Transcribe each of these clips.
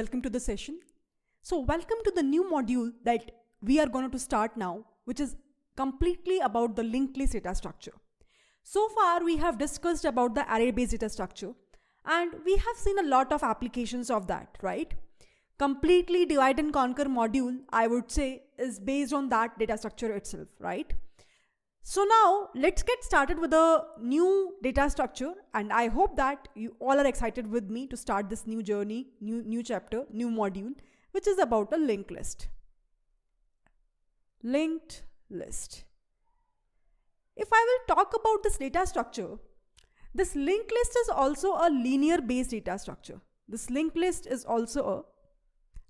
welcome to the session. So welcome to the new module that we are going to start now, which is completely about the linked list data structure. So far we have discussed about the array-based data structure and we have seen a lot of applications of that, right? Completely divide and conquer module, I would say, is based on that data structure itself, right? So now let's get started with a new data structure, and I hope that you all are excited with me to start this new journey, new chapter, new module, which is about a linked list. Linked list. If I will talk about this data structure, this linked list is also a linear based data structure. This linked list is also a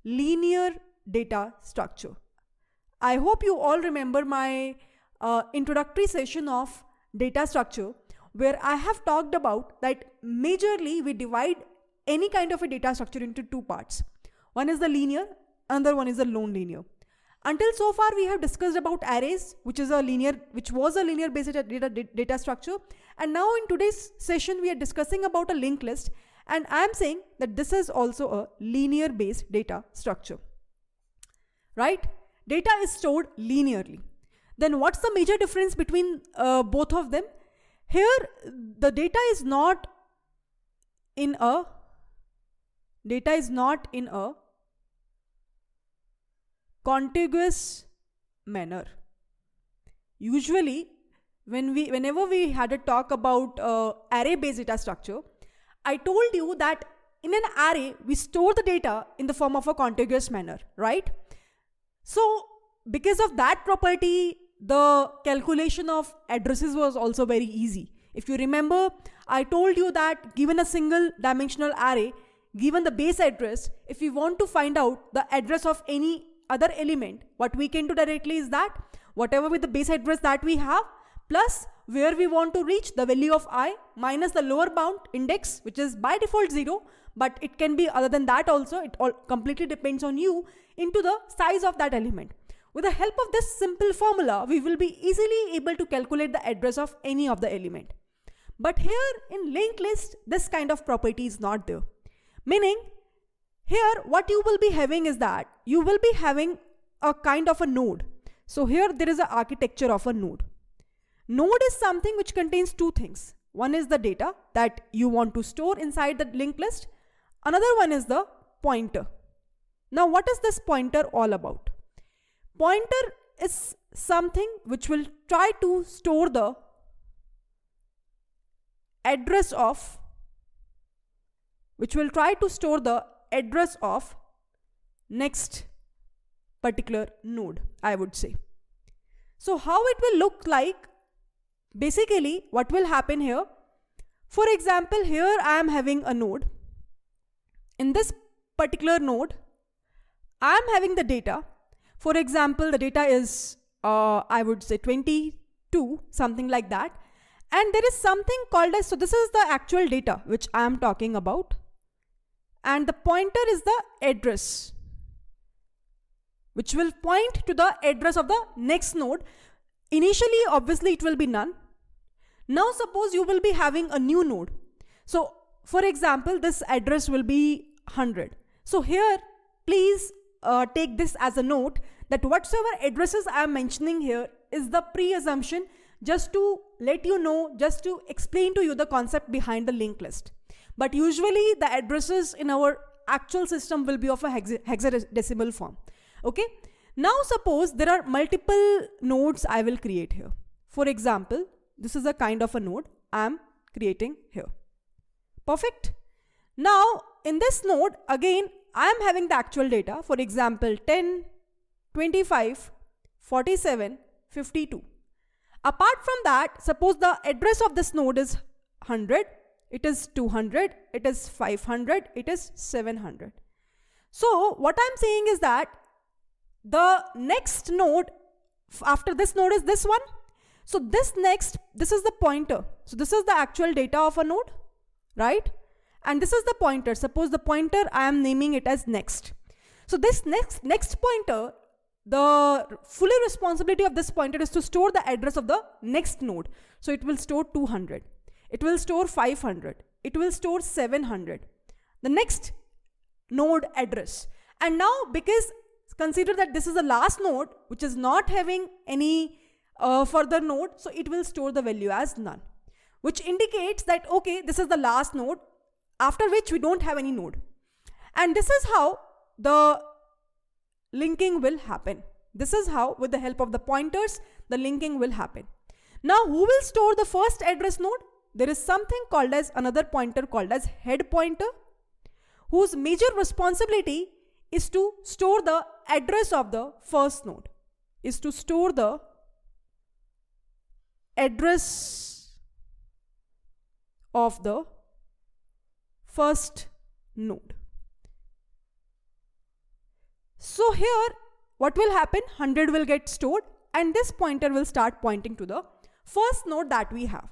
linear data structure. I hope you all remember my introductory session of data structure, where I have talked about that majorly we divide any kind of a data structure into two parts. One is the linear, another one is the non-linear. Until so far we have discussed about arrays, which was a linear based data structure, and now in today's session we are discussing about a linked list, and I am saying that this is also a linear based data structure, right? Data is stored linearly. Then what's the major difference between both of them? Here the data is not in a contiguous manner. Usually whenever we had a talk about array based data structure, I told you that in an array we store the data in the form of a contiguous manner, right? So because of that property, the calculation of addresses was also very easy. If you remember, I told you that given a single dimensional array, given the base address, if we want to find out the address of any other element, what we can do directly is that whatever with the base address that we have, plus where we want to reach the value of I, minus the lower bound index, which is by default 0, but it can be other than that also, it all completely depends on you, into the size of that element. With the help of this simple formula, we will be easily able to calculate the address of any of the element. But here in linked list, this kind of property is not there. Meaning, here what you will be having is that you will be having a kind of a node. So here there is an architecture of a node. Node is something which contains two things. One is the data that you want to store inside the linked list. Another one is the pointer. Now what is this pointer all about? Pointer is something which will try to store the address of next particular node, I would say. So how it will look like? Basically what will happen here, for example, here I am having a node. In this particular node I am having the data. For example, the data is I would say 22, something like that, and there is something called as, so this is the actual data which I am talking about, and the pointer is the address which will point to the address of the next node. Initially obviously it will be none. Now suppose you will be having a new node. So for example, this address will be 100. So here please take this as a note that whatsoever addresses I am mentioning here is the pre-assumption, just to let you know, just to explain to you the concept behind the linked list. But usually the addresses in our actual system will be of a hexadecimal form. Okay. Now suppose there are multiple nodes I will create here. For example, this is a kind of a node I am creating here. Perfect. Now in this node again I am having the actual data, for example 10, 25, 47, 52. Apart from that, suppose the address of this node is 100, it is 200, it is 500, it is 700. So what I am saying is that the next node after this node is this one. So this is the pointer. So this is the actual data of a node, right? And this is the pointer. Suppose the pointer I am naming it as next. So this next pointer, the fully responsibility of this pointer is to store the address of the next node. So it will store 200. It will store 500. It will store 700. The next node address. And now because consider that this is the last node which is not having any further node, so it will store the value as none, which indicates that okay, this is the last node after which we don't have any node. And this is how the linking will happen. This is how, with the help of the pointers, the linking will happen. Now who will store the first address node? There is something called as another pointer called as head pointer, whose major responsibility is to store the address of the first node, is to store the address of the first node. So here what will happen? 100 will get stored and this pointer will start pointing to the first node that we have.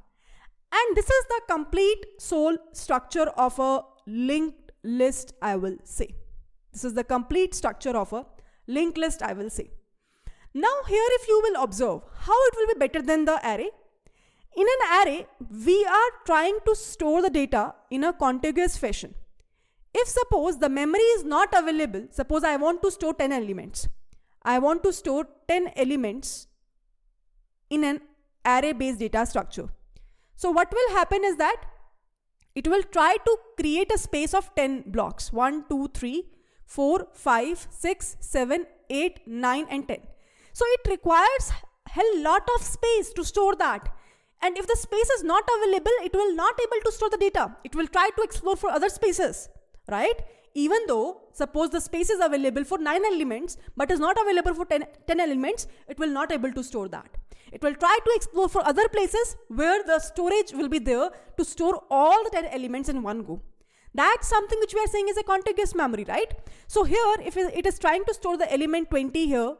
And this is the complete sole structure of a linked list, I will say. This is the complete structure of a linked list, I will say. Now here if you will observe how it will be better than the array. In an array, we are trying to store the data in a contiguous fashion. If suppose the memory is not available, suppose I want to store 10 elements. I want to store 10 elements in an array based data structure. So what will happen is that it will try to create a space of 10 blocks. 1, 2, 3, 4, 5, 6, 7, 8, 9 and 10. So it requires a lot of space to store that. And if the space is not available, it will not able to store the data. It will try to explore for other spaces, right? Even though suppose the space is available for 9 elements, but is not available for 10 elements, it will not able to store that. It will try to explore for other places where the storage will be there to store all the 10 elements in one go. That's something which we are saying is a contiguous memory, right? So here, if it is trying to store the element 20 here,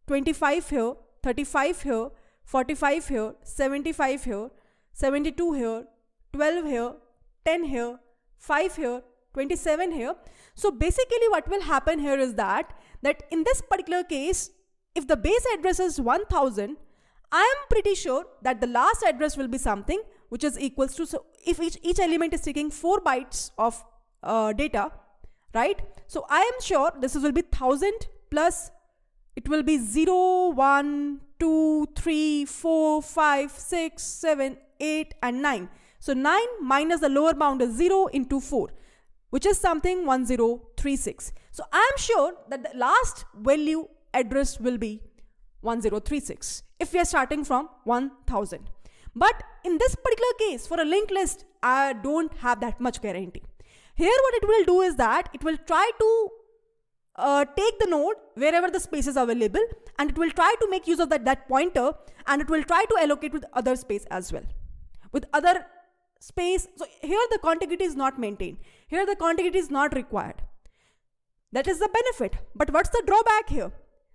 25 here, 35 here, 45 here, 75 here, 72 here, 12 here, 10 here, 5 here, 27 here. So basically what will happen here is that in this particular case, if the base address is 1000, I am pretty sure that the last address will be something which is equals to, so if each element is taking 4 bytes of data, right? So I am sure this will be 1000 plus it will be 0, 1, 2, 3, 4, 5, 6, 7, 8 and 9. So 9 minus the lower bound is 0 into 4, which is something 1036. So I am sure that the last value address will be 1036 if we are starting from 1000. But in this particular case, for a linked list, I don't have that much guarantee. Here what it will do is that it will try to take the node wherever the space is available, and it will try to make use of that pointer, and it will try to allocate with other space as well. With other space, so here the contiguity is not maintained. Here the contiguity is not required. That is the benefit. But what's the drawback here?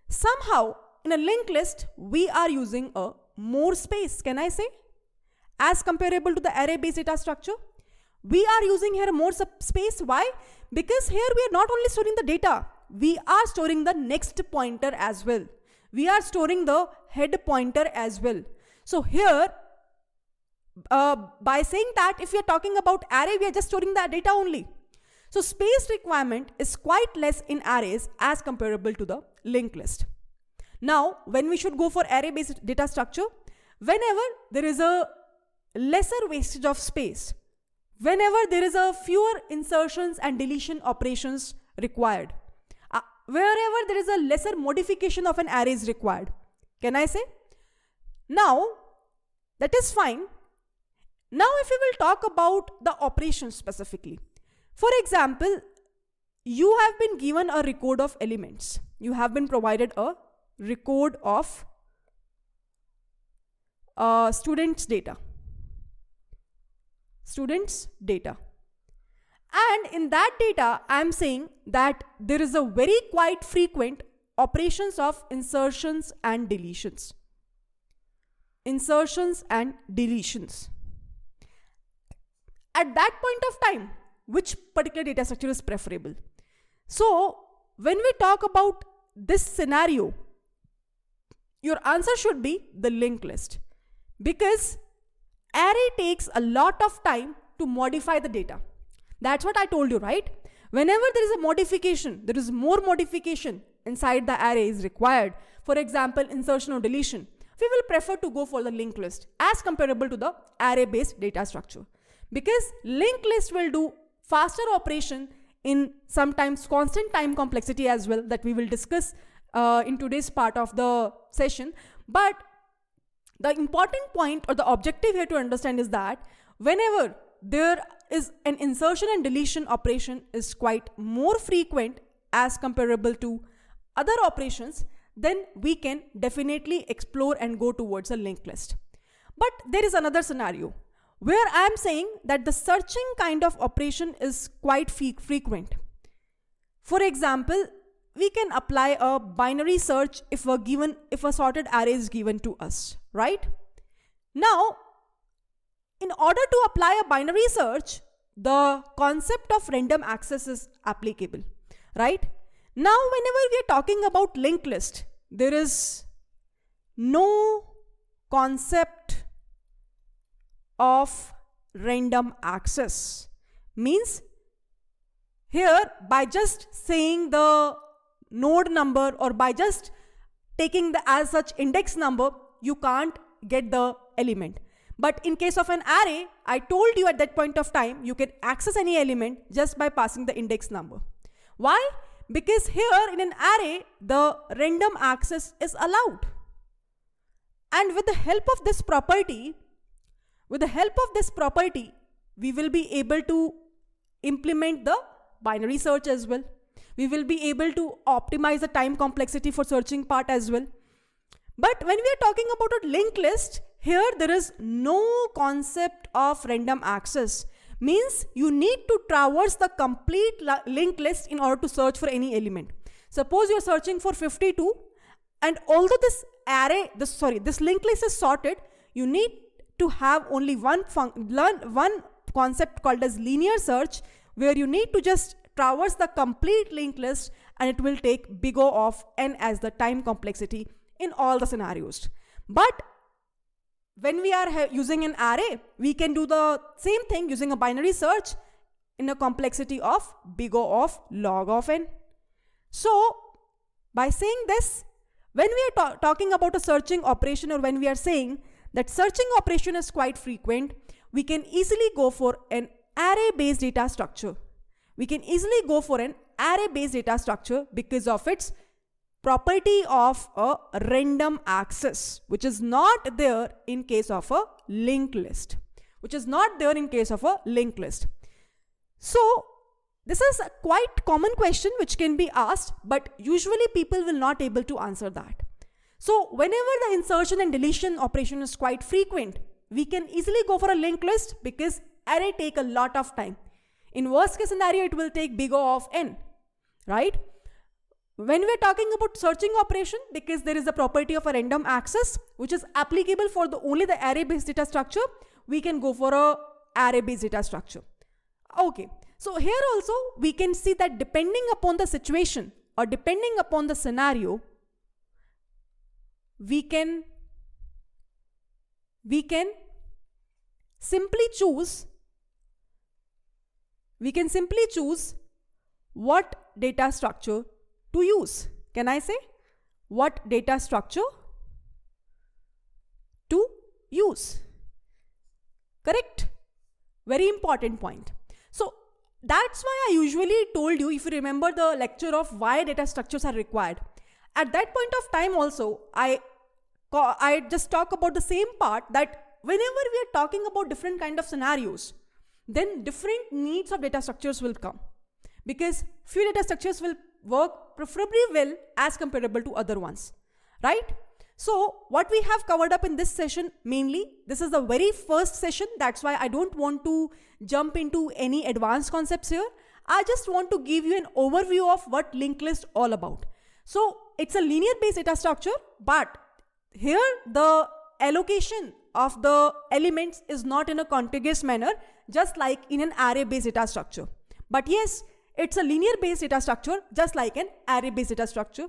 Somehow in a linked list, we are using a more space, can I say? As comparable to the array based data structure, we are using here more space. Why? Because here we are not only storing the data, we are storing the next pointer as well. We are storing the head pointer as well. So here, by saying that if we are talking about array, we are just storing the data only. So space requirement is quite less in arrays as comparable to the linked list. Now, when we should go for array based data structure, whenever there is a lesser wastage of space, whenever there is a fewer insertions and deletion operations required, wherever there is a lesser modification of an array is required, can I say? Now, that is fine. Now, if we will talk about the operations specifically. For example, you have been given a record of elements. You have been provided a record of students' data. Students' data. And in that data, I am saying that there is a very quite frequent operations of insertions and deletions. Insertions and deletions. At that point of time, which particular data structure is preferable? So, when we talk about this scenario, your answer should be the linked list. Because array takes a lot of time to modify the data. That's what I told you, right? Whenever there is a modification, there is more modification inside the array is required, for example, insertion or deletion, we will prefer to go for the linked list as comparable to the array-based data structure. Because linked list will do faster operation in sometimes constant time complexity as well, that we will discuss in today's part of the session. But the important point or the objective here to understand is that whenever there is an insertion and deletion operation is quite more frequent as comparable to other operations, then we can definitely explore and go towards a linked list. But there is another scenario where I am saying that the searching kind of operation is quite frequent. For example, we can apply a binary search if a sorted array is given to us, right? Now, in order to apply a binary search, the concept of random access is applicable, right? Now, whenever we are talking about linked list, there is no concept of random access. Means here, by just saying the node number or by just taking the as such index number, you can't get the element. But in case of an array, I told you at that point of time, you can access any element just by passing the index number. Why? Because here in an array, the random access is allowed. And with the help of this property, we will be able to implement the binary search as well. We will be able to optimize the time complexity for searching part as well. But when we are talking about a linked list, here there is no concept of random access. Means you need to traverse the complete linked list in order to search for any element. Suppose you are searching for 52, and although this linked list is sorted, you need to have only one concept called as linear search, where you need to just traverse the complete linked list, and it will take big O of n as the time complexity in all the scenarios. But when we are using an array, we can do the same thing using a binary search in a complexity of big O of log of n. So by saying this, when we are talking about a searching operation, or when we are saying that searching operation is quite frequent, we can easily go for an array-based data structure. We can easily go for an array-based data structure because of its property of a random access, which is not there in case of a linked list. So this is a quite common question which can be asked, but usually people will not able to answer that. So whenever the insertion and deletion operation is quite frequent, we can easily go for a linked list because array take a lot of time. In worst case scenario, it will take big O of n, right? When we are talking about searching operation, because there is a property of a random access, which is applicable for only the array-based data structure, we can go for a array-based data structure. Okay, so here also we can see that depending upon the situation or depending upon the scenario, we can simply choose what data structure to use. Can I say what data structure to use? Correct? Very important point. So that's why I usually told you, if you remember the lecture of why data structures are required, at that point of time also I just talk about the same part, that whenever we are talking about different kind of scenarios, then different needs of data structures will come, because few data structures will work preferably well as comparable to other ones, right? So what we have covered up in this session, mainly this is the very first session, that's why I don't want to jump into any advanced concepts here. I just want to give you an overview of what linked list all about. So it's a linear based data structure, but here the allocation of the elements is not in a contiguous manner, just like in an array based data structure. But yes, it's a linear based data structure, just like an array based data structure.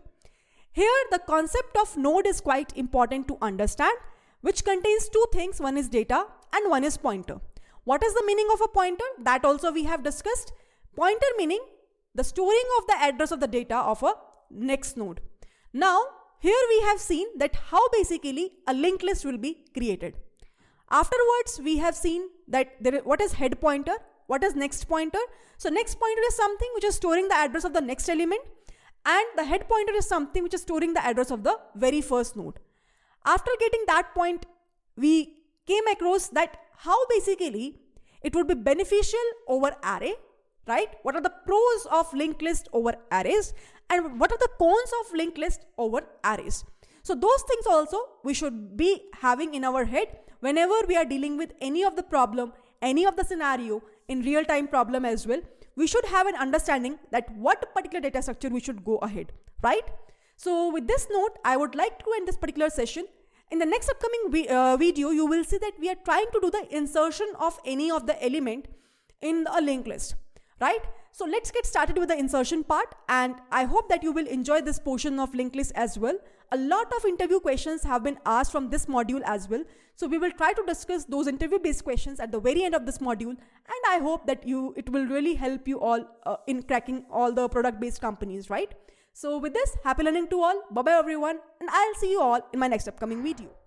Here the concept of node is quite important to understand, which contains two things. One is data and one is pointer. What is the meaning of a pointer? That also we have discussed. Pointer meaning the storing of the address of the data of a next node. Now, here we have seen that how basically a linked list will be created. Afterwards, we have seen that what is head pointer, what is next pointer. So next pointer is something which is storing the address of the next element, and the head pointer is something which is storing the address of the very first node. After getting that point, we came across that how basically it would be beneficial over array, right? What are the pros of linked list over arrays, and what are the cons of linked list over arrays? So those things also we should be having in our head whenever we are dealing with any of the problem, any of the scenario in real-time problem as well. We should have an understanding that what particular data structure we should go ahead, right? So with this note, I would like to end this particular session. In the next upcoming video, you will see that we are trying to do the insertion of any of the element in a linked list, right? So let's get started with the insertion part, and I hope that you will enjoy this portion of linked list as well. A lot of interview questions have been asked from this module as well. So we will try to discuss those interview based questions at the very end of this module, and I hope that it will really help you all in cracking all the product based companies, right? So with this, happy learning to all. Bye bye everyone, and I'll see you all in my next upcoming video.